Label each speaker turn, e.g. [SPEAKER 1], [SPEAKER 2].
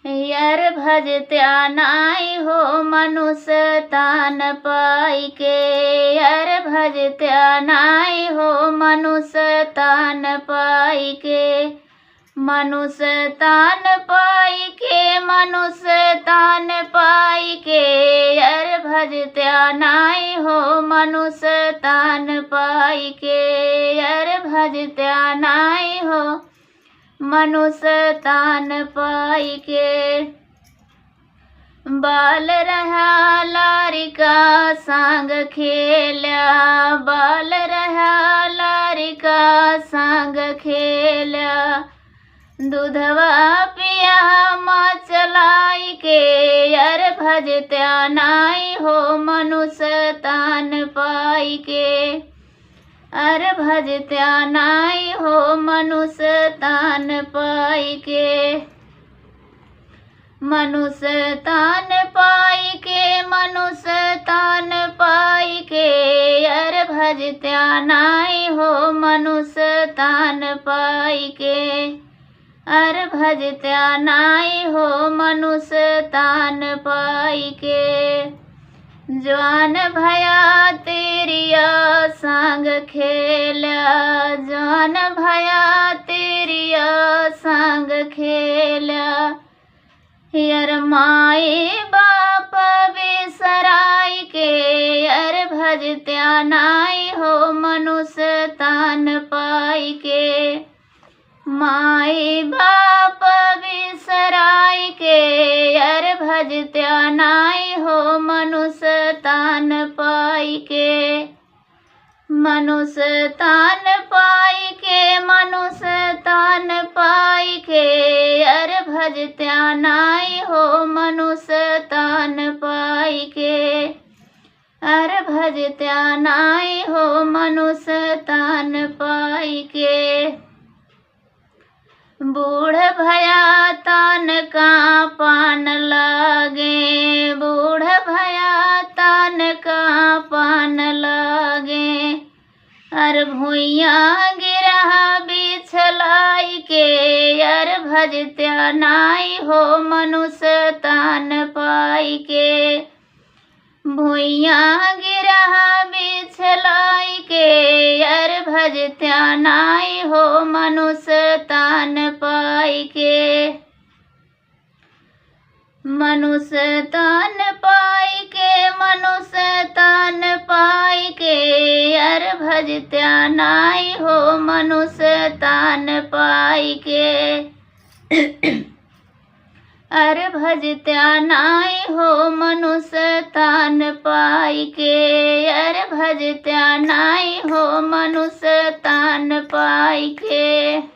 [SPEAKER 1] यर भजत्या नाई हो मनुष्य तान पाई के। यर भजत्या नाई हो मनुष्य तान पाई के। मनुष्य तान पाई के, मनुष्य तान पाई के। यर भजत्या नाई हो मनुष्य तान पाई के। यर भजत्या नाई हो मनुष्य तान पाई के। बाल रहा लारिका संग खेल्या। बाल रहा लारिका संग खेल्या। दूधवा पिया चलाई के। यर भजत्या नाई हो मनुष्य तान पाई के। अर भजत्या नाई हो मनुष्य तान पाई के। मनुष्य तान पाई के, मनुष्य तान पाई के। अर भजत्या नाई हो मनुष्य तान पाई के। अर भजत्या नाई हो मनुष्य तान पाई के। जवान भया तेरिया संग खेल्या। जवान भया तेरिया संग खेल्या। यर माई बाप बिसराई के। यर भजत्या नाई हो मनुष्य तान पाई के। माई बाप बिसराई के। यर भजत्या नाई हो मनुष्य तान पाई के। मनुष्य तान पाई के, मनुष्य तान पाई के। यर भजत्या नाई हो मनुष्य तान पाई के। अर भजत्या नाई हो मनुष्य तान पाई के। बूढ़ भया तान का पान लागे। बूढ़ भया तान का पान लागे। अर भुइया गिरा बिछलाई के। यर भजत्या नाई हो मनुष्य तान पाई के। भुइया गिरा बिछलाई के। यर भजत्या नाई हो मनुष्य तान पाई के। मनुष्य तान पाई के, मनुष्य तान पाई के। यर भजत्या नाई हो मनुष्य तान पाई के। अर भजत्या नाई हो मनुष्य तान पाई के। अर भजत्या नाई हो मनुष्य तान पाई के।